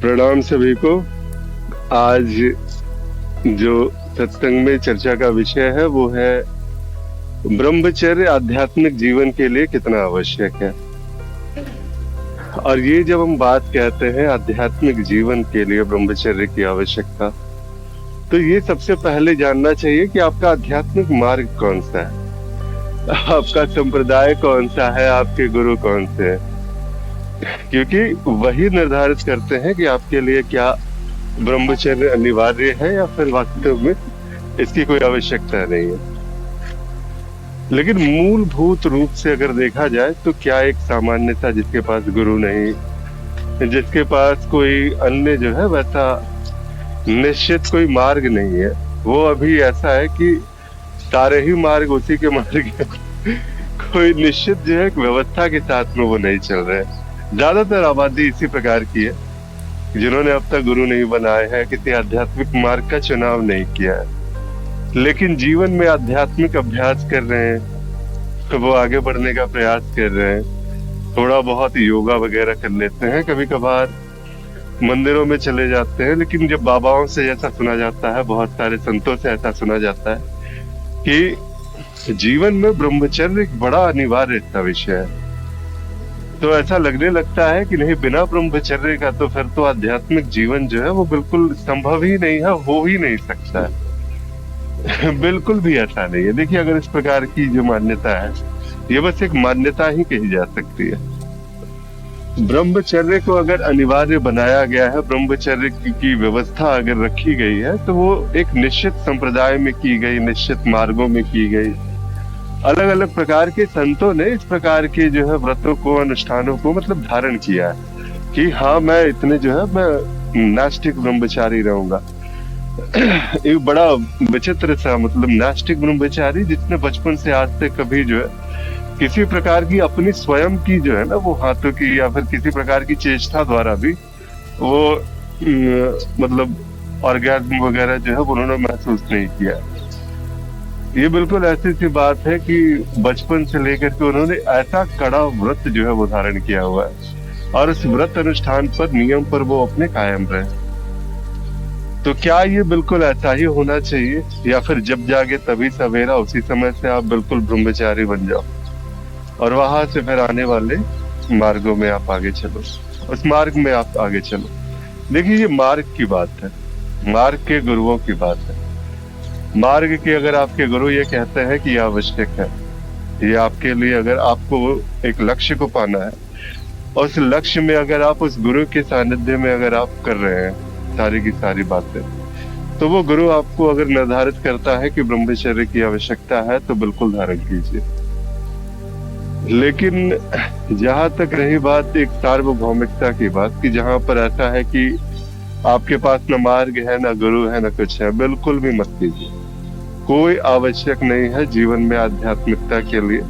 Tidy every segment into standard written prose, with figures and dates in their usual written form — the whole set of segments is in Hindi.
प्रणाम सभी को। आज जो सत्संग में चर्चा का विषय है वो है ब्रह्मचर्य आध्यात्मिक जीवन के लिए कितना आवश्यक है। और ये जब हम बात कहते हैं आध्यात्मिक जीवन के लिए ब्रह्मचर्य की आवश्यकता, तो ये सबसे पहले जानना चाहिए कि आपका आध्यात्मिक मार्ग कौन सा है, आपका संप्रदाय कौन सा है, आपके गुरु कौन से हैं। क्योंकि वही निर्धारित करते हैं कि आपके लिए क्या ब्रह्मचर्य अनिवार्य है या फिर वास्तव में इसकी कोई आवश्यकता नहीं है। लेकिन मूलभूत रूप से अगर देखा जाए तो क्या एक सामान्यता जिसके पास गुरु नहीं, जिसके पास कोई अन्य जो है वैसा निश्चित कोई मार्ग नहीं है, वो अभी ऐसा है कि सारे ही मार्ग उसी के मार्ग है। कोई निश्चित जो है एक व्यवस्था के साथ में वो नहीं चल रहे। ज्यादातर आबादी इसी प्रकार की है जिन्होंने अब तक गुरु नहीं बनाए हैं, किसी आध्यात्मिक मार्ग का चुनाव नहीं किया है, लेकिन जीवन में आध्यात्मिक अभ्यास कर रहे हैं, तो वो आगे बढ़ने का प्रयास कर रहे हैं। थोड़ा बहुत योगा वगैरह कर लेते हैं, कभी कभार मंदिरों में चले जाते हैं। लेकिन जब बाबाओं से ऐसा सुना जाता है, बहुत सारे संतों से ऐसा सुना जाता है कि जीवन में ब्रह्मचर्य एक बड़ा अनिवार्य सा विषय है, तो ऐसा लगने लगता है कि नहीं, बिना ब्रह्मचर्य का तो फिर तो आध्यात्मिक जीवन जो है वो बिल्कुल संभव ही नहीं है, हो ही नहीं सकता है। बिल्कुल भी ऐसा नहीं है। देखिए, अगर इस प्रकार की जो मान्यता है, ये बस एक मान्यता ही कही जा सकती है। ब्रह्मचर्य को अगर अनिवार्य बनाया गया है, ब्रह्मचर्य की व्यवस्था अगर रखी गई है, तो वो एक निश्चित संप्रदाय में की गई, निश्चित मार्गों में की गई। अलग अलग प्रकार के संतों ने इस प्रकार के जो है व्रतों को, अनुष्ठानों को मतलब धारण किया है कि हाँ, मैं इतने जो है मैं नास्तिक ब्रह्मचारी रहूंगा। एक बड़ा विचित्र सा मतलब नास्तिक ब्रह्मचारी जिसने बचपन से आज तक कभी जो है किसी प्रकार की अपनी स्वयं की जो है ना वो हाथों की या फिर किसी प्रकार की चेष्टा द्वारा भी वो मतलब ऑर्गेज्म वगैरह जो है उन्होंने महसूस नहीं किया। ये बिल्कुल ऐसी सी बात है कि बचपन से लेकर के उन्होंने ऐसा कड़ा व्रत जो है वो धारण किया हुआ है, और उस व्रत अनुष्ठान पर, नियम पर वो अपने कायम रहे। तो क्या ये बिल्कुल ऐसा ही होना चाहिए, या फिर जब जागे तभी सवेरा, उसी समय से आप बिल्कुल ब्रह्मचारी बन जाओ और वहां से फिर आने वाले मार्गों में आप आगे चलो, उस मार्ग में आप आगे चलो। देखिए, ये मार्ग की बात है, मार्ग के गुरुओं की बात है। मार्ग के अगर आपके गुरु ये कहते हैं कि ये आवश्यक है, ये आपके लिए, अगर आपको एक लक्ष्य को पाना है और उस लक्ष्य में अगर आप उस गुरु के सानिध्य में अगर आप कर रहे हैं सारी की सारी बातें, तो वो गुरु आपको अगर निर्धारित करता है कि ब्रह्मचर्य की आवश्यकता है, तो बिल्कुल धारण कीजिए। लेकिन जहां तक रही बात एक सार्वभौमिकता की बात, कि जहां पर ऐसा है कि आपके पास न मार्ग है, न गुरु है, न कुछ है, बिल्कुल भी मत कीजिए। कोई आवश्यक नहीं है जीवन में आध्यात्मिकता के लिए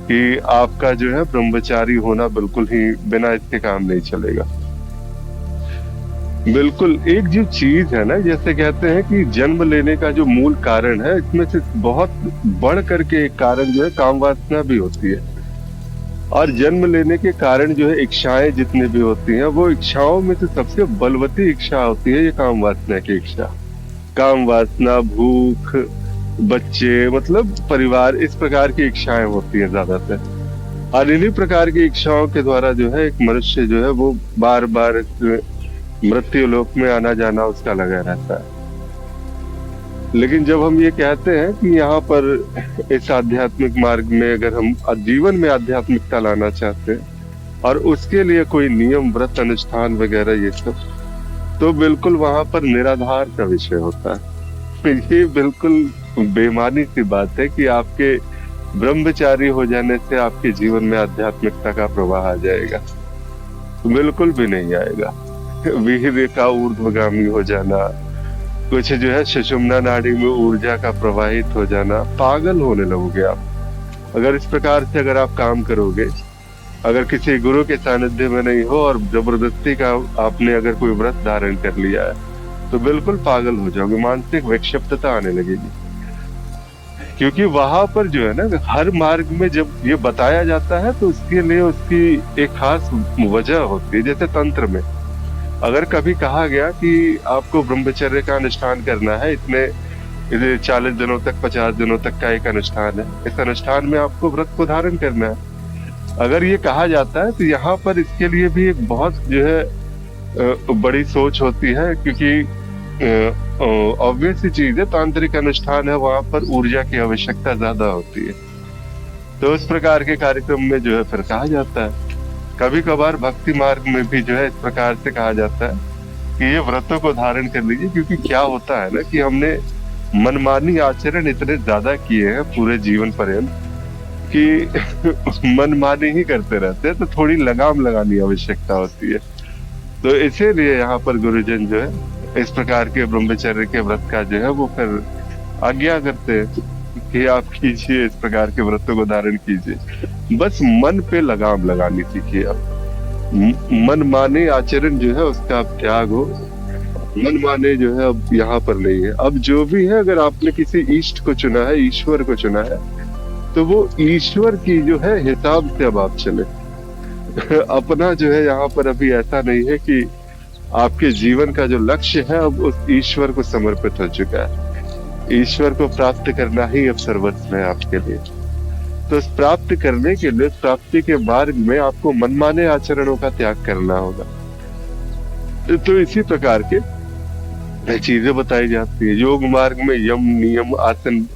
कि आपका जो है ब्रह्मचारी होना बिल्कुल ही बिना इसके काम नहीं चलेगा। बिल्कुल, एक जो चीज है ना, जैसे कहते हैं कि जन्म लेने का जो मूल कारण है, इसमें से बहुत बढ़ करके एक कारण जो है काम वासना भी होती है। और जन्म लेने के कारण जो है इच्छाएं जितनी भी होती हैं, वो इच्छाओं में से सबसे बलवती इच्छा होती है ये काम वासना की इच्छा। काम वासना, भूख, बच्चे, मतलब परिवार, इस प्रकार की इच्छाएं होती हैं ज्यादातर। और इन्हीं प्रकार की इच्छाओं के द्वारा जो है एक मनुष्य जो है वो बार बार मृत्यु लोक में आना जाना उसका लगा रहता है। लेकिन जब हम ये कहते हैं कि यहाँ पर इस आध्यात्मिक मार्ग में अगर हम जीवन में आध्यात्मिकता लाना चाहते हैं और उसके लिए कोई नियम, व्रत, अनुष्ठान वगैरह ये सब, तो बिल्कुल वहां पर निराधार का विषय होता है। ये बिल्कुल बेमानी सी बात है कि आपके ब्रह्मचारी हो जाने से आपके जीवन में आध्यात्मिकता का प्रवाह आ जाएगा। बिल्कुल भी नहीं आएगा। वीर्य का ऊर्ध्वगामी हो जाना, कुछ जो है सुषुम्ना नाड़ी में ऊर्जा का प्रवाहित हो जाना, पागल होने लगोगे आप अगर इस प्रकार से अगर आप काम करोगे। अगर किसी गुरु के सानिध्य में नहीं हो और जबरदस्ती का आपने अगर कोई व्रत धारण कर लिया है, तो बिल्कुल पागल हो जाओगे, मानसिक विक्षिप्तता आने लगेगी। क्योंकि वहां पर जो है ना, हर मार्ग में जब ये बताया जाता है तो उसके लिए उसकी एक खास वजह होती है। जैसे तंत्र में अगर कभी कहा गया कि आपको ब्रह्मचर्य का अनुष्ठान करना है, इतने 40 दिनों तक, 50 दिनों तक का एक अनुष्ठान है, इस अनुष्ठान में आपको व्रत को धारण करना है, अगर ये कहा जाता है तो यहाँ पर इसके लिए भी एक बहुत जो है बड़ी सोच होती है, क्योंकि ऑब्वियस सी चीज है, तांत्रिक अनुष्ठान है, वहां पर ऊर्जा की आवश्यकता ज्यादा होती है। तो इस प्रकार के कार्यक्रम में जो है फिर कहा जाता है। कभी कभार भक्ति मार्ग में भी जो है इस प्रकार से कहा जाता है कि ये व्रतों को धारण कर लीजिए, क्योंकि क्या होता है ना कि हमने मनमानी आचरण इतने ज्यादा किए हैं पूरे जीवन पर्यंत कि मनमानी ही करते रहते हैं, तो थोड़ी लगाम लगानी आवश्यकता होती है। तो इसीलिए यहाँ पर गुरुजन जो है इस प्रकार के ब्रह्मचर्य के व्रत का जो है वो फिर आज्ञा करते हैं कि आप कीजिए, इस प्रकार के व्रतों को धारण कीजिए, बस मन पे लगाम लगानी सीखिए आप। मन माने आचरण जो है उसका आप त्याग हो, मन माने जो है अब यहाँ पर नहीं है। अब जो भी है, अगर आपने किसी इष्ट को चुना है, ईश्वर को चुना है, तो वो ईश्वर की जो है हिसाब से अब आप चले। अपना जो है यहाँ पर अभी ऐसा नहीं है कि आपके जीवन का जो लक्ष्य है अब उस ईश्वर को समर्पित हो चुका है। ईश्वर को प्राप्त करना ही अब सर्वस्व है आपके लिए। तो इस प्राप्त करने के लिए, प्राप्ति के मार्ग में आपको मनमाने आचरणों का त्याग करना होगा। तो इसी प्रकार के चीजें बताई जाती है। योग मार्ग में यम, नियम, आसन,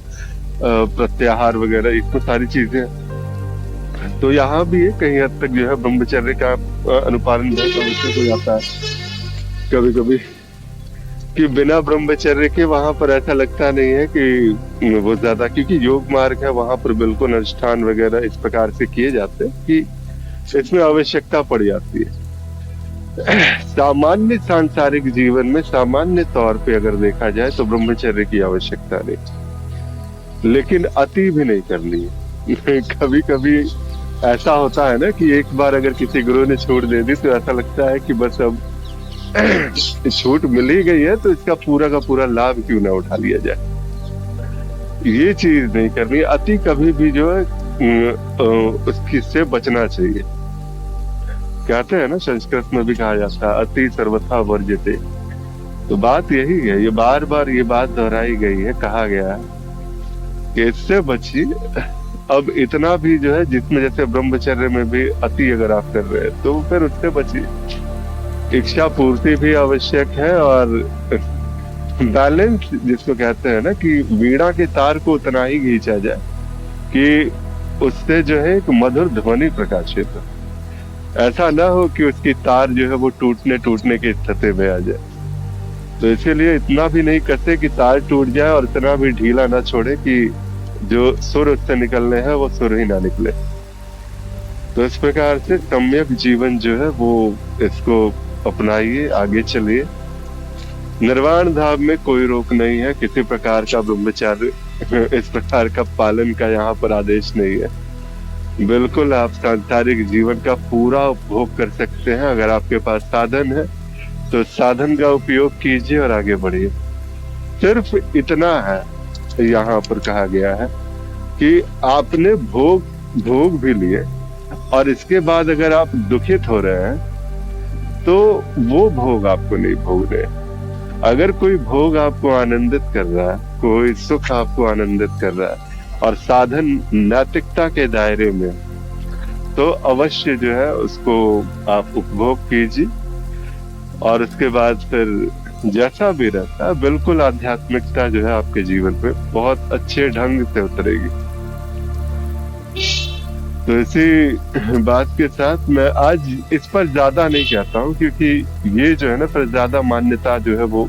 प्रत्याहार वगैरह, इसमें सारी चीजें हैं। तो यहाँ भी कहीं हद तक जो है ब्रह्मचर्य का अनुपालन बहुत आवश्यक हो जाता है कभी कभी, कि बिना ब्रह्मचर्य के वहां पर ऐसा लगता नहीं है कि वो ज्यादा, क्योंकि योग मार्ग है, वहां पर बिल्कुल अनुष्ठान वगैरह इस प्रकार से किए जाते हैं कि इसमें आवश्यकता पड़ जाती है। सामान्य सांसारिक जीवन में सामान्य तौर पे अगर देखा जाए तो ब्रह्मचर्य की आवश्यकता नहीं, लेकिन अति भी नहीं करनी है। कभी कभी ऐसा होता है ना कि एक बार अगर किसी गुरु ने छूट दे दी तो ऐसा लगता है कि बस अब छूट मिल ही गई है तो इसका पूरा का पूरा लाभ क्यों ना उठा लिया जाए। ये चीज नहीं करनी। अति कभी भी जो है उसकी से बचना चाहिए। कहते हैं ना, संस्कृत में भी कहा जाता है अति सर्वथा वर्जते। तो बात यही है, ये बार बार ये बात दोहराई गई है, कहा गया है कि इससे बचिए। अब इतना भी जो है, जिसमें जैसे ब्रह्मचर्य में भी अति अगर आप कर रहे हैं तो फिर उससे बचिए। इच्छा पूर्ति भी आवश्यक है, और बैलेंस जिसको कहते हैं ना कि वीणा के तार को उतना ही खींचा जाए कि उससे जो है एक मधुर ध्वनि प्रकाशित हो। ऐसा ना हो कि उसकी तार जो है वो टूटने की स्थिति में आ जाए। तो इसीलिए इतना भी नहीं करते कि तार टूट जाए, और इतना भी ढीला ना छोड़े कि जो सुर उससे निकलने हैं वो सुर ही ना निकले। तो इस प्रकार से सम्यक जीवन जो है वो इसको अपनाइए, आगे चलिए। निर्वाण धाम में कोई रोक नहीं है, किसी प्रकार का ब्रह्मचार्य इस प्रकार का पालन का यहाँ पर आदेश नहीं है। बिल्कुल आप सांसारिक जीवन का पूरा उपभोग कर सकते हैं। अगर आपके पास साधन है तो साधन का उपयोग कीजिए और आगे बढ़िए। सिर्फ इतना है यहाँ पर कहा गया है कि आपने भोग भी लिए, और इसके बाद अगर आप दुखित हो रहे हैं तो वो भोग आपको नहीं भोगने। अगर कोई भोग आपको आनंदित कर रहा है, कोई सुख आपको आनंदित कर रहा है, और साधन नैतिकता के दायरे में, तो अवश्य जो है उसको आप उपभोग कीजिए। और उसके बाद फिर जैसा भी रहता है, बिल्कुल आध्यात्मिकता जो है आपके जीवन पे बहुत अच्छे ढंग से उतरेगी। तो इसी बात के साथ मैं आज इस पर ज्यादा नहीं कहता हूँ, क्योंकि ये जो है ना फिर ज्यादा मान्यता जो है वो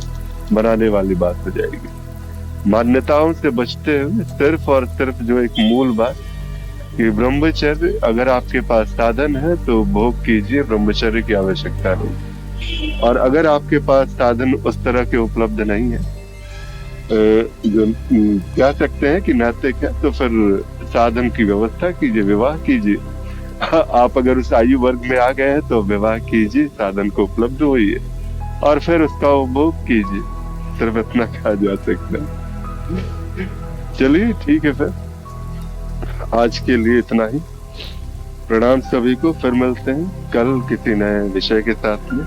बनाने वाली बात हो जाएगी। मान्यताओं से बचते हुए सिर्फ और सिर्फ जो एक मूल बात कि ब्रह्मचर्य, अगर आपके पास साधन है तो भोग कीजिए, ब्रह्मचर्य की आवश्यकता नहीं। और अगर आपके पास साधन उस तरह के उपलब्ध नहीं है, जो कह सकते हैं कि नैतिक है, तो फिर साधन की व्यवस्था कीजिए, विवाह कीजिए। आप अगर उस आयु वर्ग में आ गए हैं तो विवाह कीजिए, साधन को उपलब्ध होइए और फिर उसका उपभोग कीजिए। सिर्फ इतना कहा जा सकता है। चलिए ठीक है, फिर आज के लिए इतना ही। प्रणाम सभी को, फिर मिलते हैं कल किसी नए विषय के साथ में।